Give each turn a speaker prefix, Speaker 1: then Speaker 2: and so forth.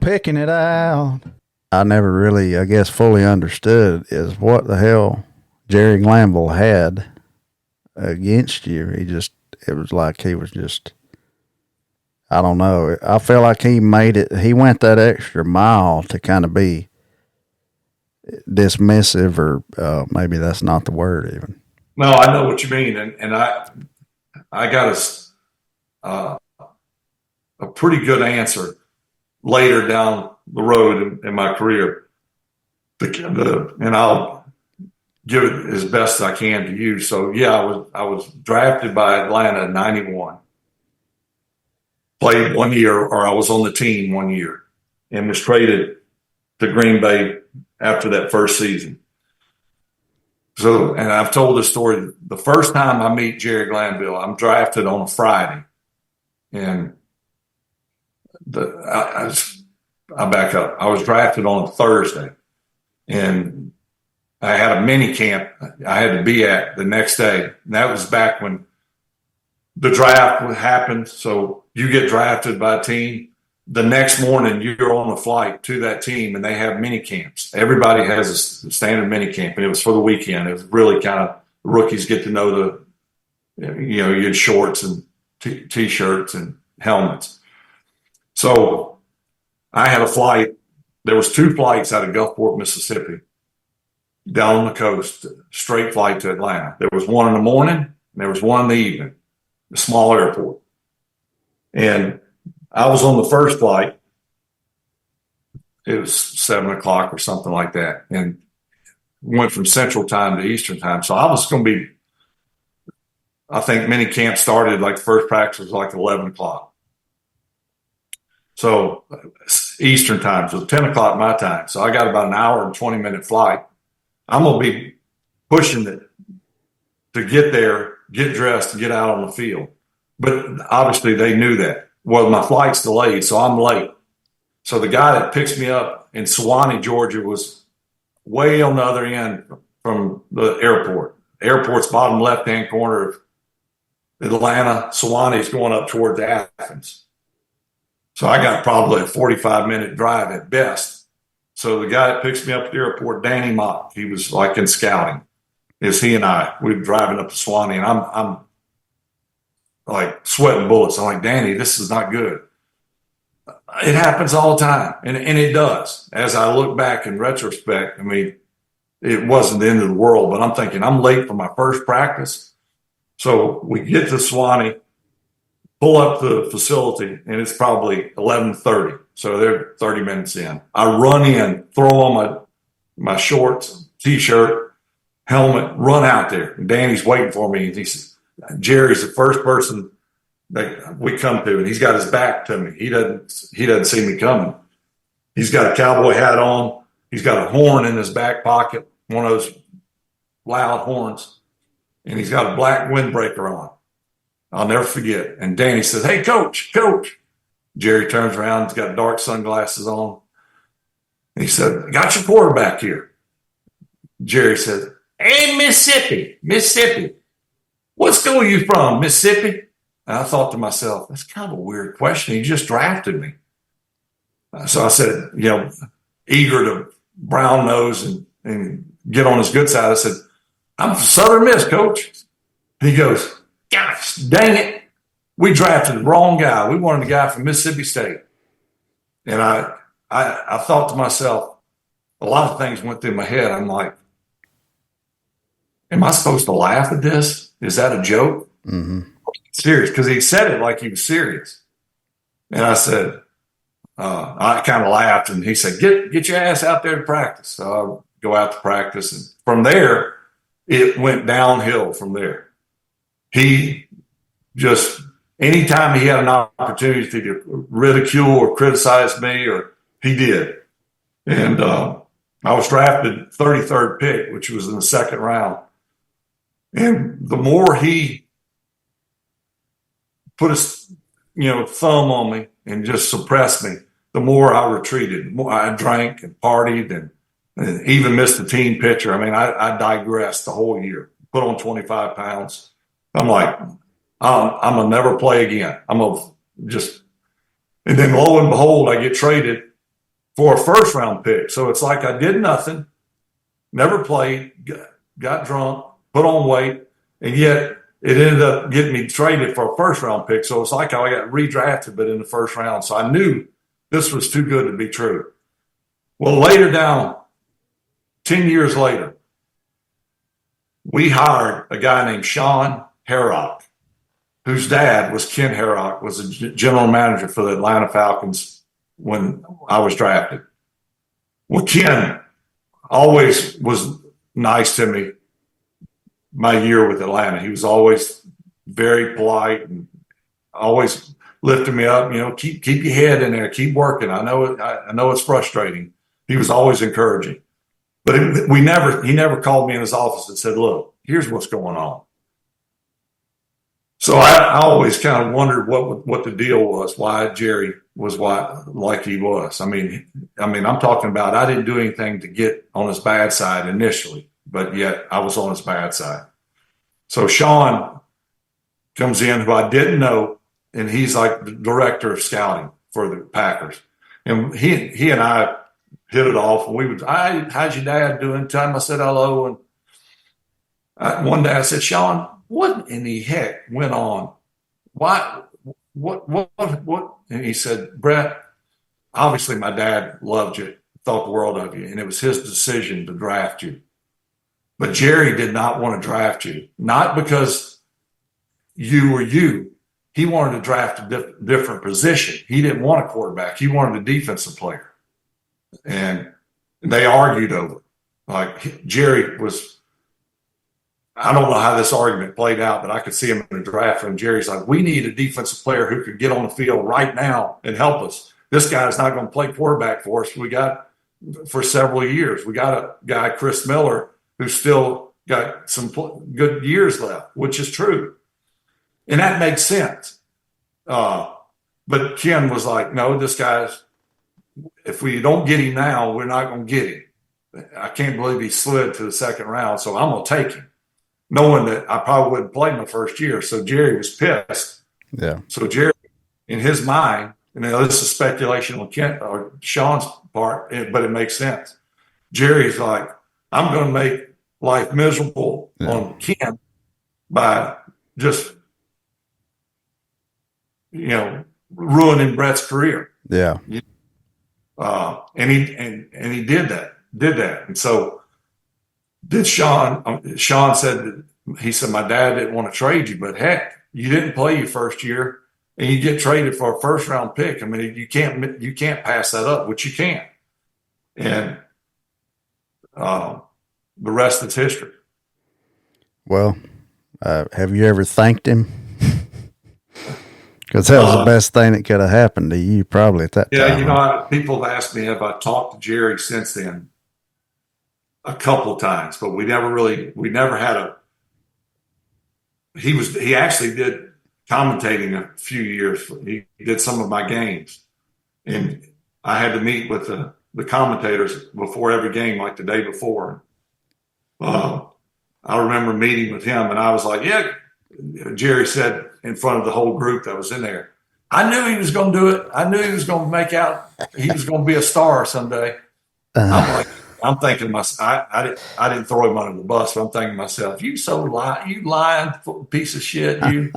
Speaker 1: Picking it out. I never really, I guess, fully understood is what the hell Jerry Glanville had against you. It was like he was just, I don't know. I feel like he made it, he went that extra mile to kind of be dismissive, or maybe that's not the word even.
Speaker 2: No, I know what you mean. And I got a pretty good answer later down the road in my career. And I'll give it as best I can to you. So yeah, I was drafted by Atlanta in '91. Played 1 year, or I was on the team 1 year, and was traded to Green Bay after that first season. So, and I've told this story. The first time I meet Jerry Glanville, I'm drafted on a Friday, and I back up. I was drafted on a Thursday, and I had a mini camp I had to be at the next day. And that was back when the draft happened. So you get drafted by a team. The next morning, you're on a flight to that team, and they have mini camps. Everybody has a standard mini camp, and it was for the weekend. It was really kind of rookies get to know you had shorts and T-shirts and helmets. So I had a flight. There was 2 flights out of Gulfport, Mississippi, down on the coast, straight flight to Atlanta. There was one in the morning, and there was one in the evening, a small airport. And I was on the first flight. It was 7 o'clock or something like that, and went from Central Time to Eastern Time. So I was going to be, I think mini camp started like the first practice was like 11 o'clock. So Eastern Time, so 10 o'clock my time. So I got about an hour and 20-minute flight. I'm going to be pushing it to get there, get dressed, and get out on the field. But obviously they knew that. Well, my flight's delayed, so I'm late. So the guy that picks me up in Sewanee, Georgia, was way on the other end from the airport. Airport's bottom left-hand corner of Atlanta. Sewanee's going up towards Athens. So I got probably a 45-minute drive at best. So the guy that picks me up at the airport, Danny Mock, he was like in scouting. It's he and we were driving up to Sewanee, and I'm like sweating bullets. I'm like, Danny, this is not good. It happens all the time, and it does. As I look back in retrospect, I mean, it wasn't the end of the world, but I'm thinking I'm late for my first practice. So we get to Sewanee, pull up the facility, and it's probably 11:30. So they're 30 minutes in. I run in, throw on my shorts, T-shirt, helmet, run out there. And Danny's waiting for me. And he says, Jerry's the first person that we come to, and he's got his back to me. He doesn't see me coming. He's got a cowboy hat on. He's got a horn in his back pocket, one of those loud horns, and he's got a black windbreaker on. I'll never forget. And Danny says, "Hey, coach." Jerry turns around. He's got dark sunglasses on. And he said, "I got your quarterback here." Jerry says, "Hey, Mississippi. What school are you from, Mississippi?" And I thought to myself, that's kind of a weird question. He just drafted me. So I said, eager to brown nose and get on his good side, I said, "I'm from Southern Miss, coach." He goes, "Gosh, dang it. We drafted the wrong guy. We wanted a guy from Mississippi State." And I thought to myself, a lot of things went through my head. I'm like, am I supposed to laugh at this? Is that a joke?
Speaker 1: Mm-hmm.
Speaker 2: Serious, because he said it like he was serious. And I said, I kind of laughed, and he said, get your ass out there to practice. So I go out to practice, and from there, it went downhill from there. He just, anytime he had an opportunity to ridicule or criticize me, or he did. And I was drafted 33rd pick, which was in the second round. And the more he put his thumb on me and just suppressed me, the more I retreated. The more I drank and partied and even missed the team picture. I mean, I digressed the whole year, put on 25 pounds. I'm like, I'm going to never play again. I'm going to just, and then lo and behold, I get traded for a first round pick. So it's like I did nothing, never played, got drunk, put on weight, and yet it ended up getting me traded for a first round pick. So it's like I got redrafted, but in the first round. So I knew this was too good to be true. Well, later down, 10 years later, we hired a guy named Sean Herrock, whose dad was Ken Herrock, was a general manager for the Atlanta Falcons when I was drafted. Well, Ken always was nice to me my year with Atlanta. He was always very polite and always lifted me up. Keep your head in there, keep working. I know it's frustrating. He was always encouraging, but he never called me in his office and said, "Look, here's what's going on." So I always kind of wondered what the deal was, why Jerry was like he was. I mean, I'm talking about I didn't do anything to get on his bad side initially, but yet I was on his bad side. So Sean comes in, who I didn't know, and he's like the director of scouting for the Packers. And he and I hit it off. And how's your dad doing? Time I said hello. And one day I said, Sean, what in the heck went on? Why? What? And he said, Brett, obviously my dad loved you, thought the world of you, and it was his decision to draft you. But Jerry did not want to draft you, not because you were you. He wanted to draft a different position. He didn't want a quarterback. He wanted a defensive player. And they argued over it. Like Jerry was, I don't know how this argument played out, but I could see him in the draft. And Jerry's like, we need a defensive player who could get on the field right now and help us. This guy's not going to play quarterback for us. We got for several years. We got a guy, Chris Miller, who's still got some good years left, which is true. And that makes sense. But Ken was like, no, this guy's, if we don't get him now, we're not going to get him. I can't believe he slid to the second round, so I'm going to take him, knowing that I probably wouldn't play my first year. So Jerry was pissed.
Speaker 1: Yeah.
Speaker 2: So Jerry, in his mind, and this is speculation on Ken or Sean's part, but it makes sense. Jerry's like, I'm going to make life miserable on Ken by just, ruining Brett's career.
Speaker 1: Yeah.
Speaker 2: And he did that. And so did Sean. Sean said, he said, my dad didn't want to trade you, but heck, you didn't play your first year and you get traded for a first round pick. I mean, you can't pass that up, which you can't. And the rest is history.
Speaker 1: Well, have you ever thanked him? Because that was the best thing that could have happened to you probably at that time.
Speaker 2: Yeah, people have asked me, have I talked to Jerry since then? A couple of times, but we never had he actually did commentating a few years. He did some of my games. And I had to meet with the commentators before every game, like the day before. I remember meeting with him and I was like, yeah, Jerry said in front of the whole group that was in there, I knew he was going to do it. I knew he was going to he was going to be a star someday. I'm thinking to myself, I didn't throw him under the bus, but I'm thinking to myself, you lying piece of shit, you.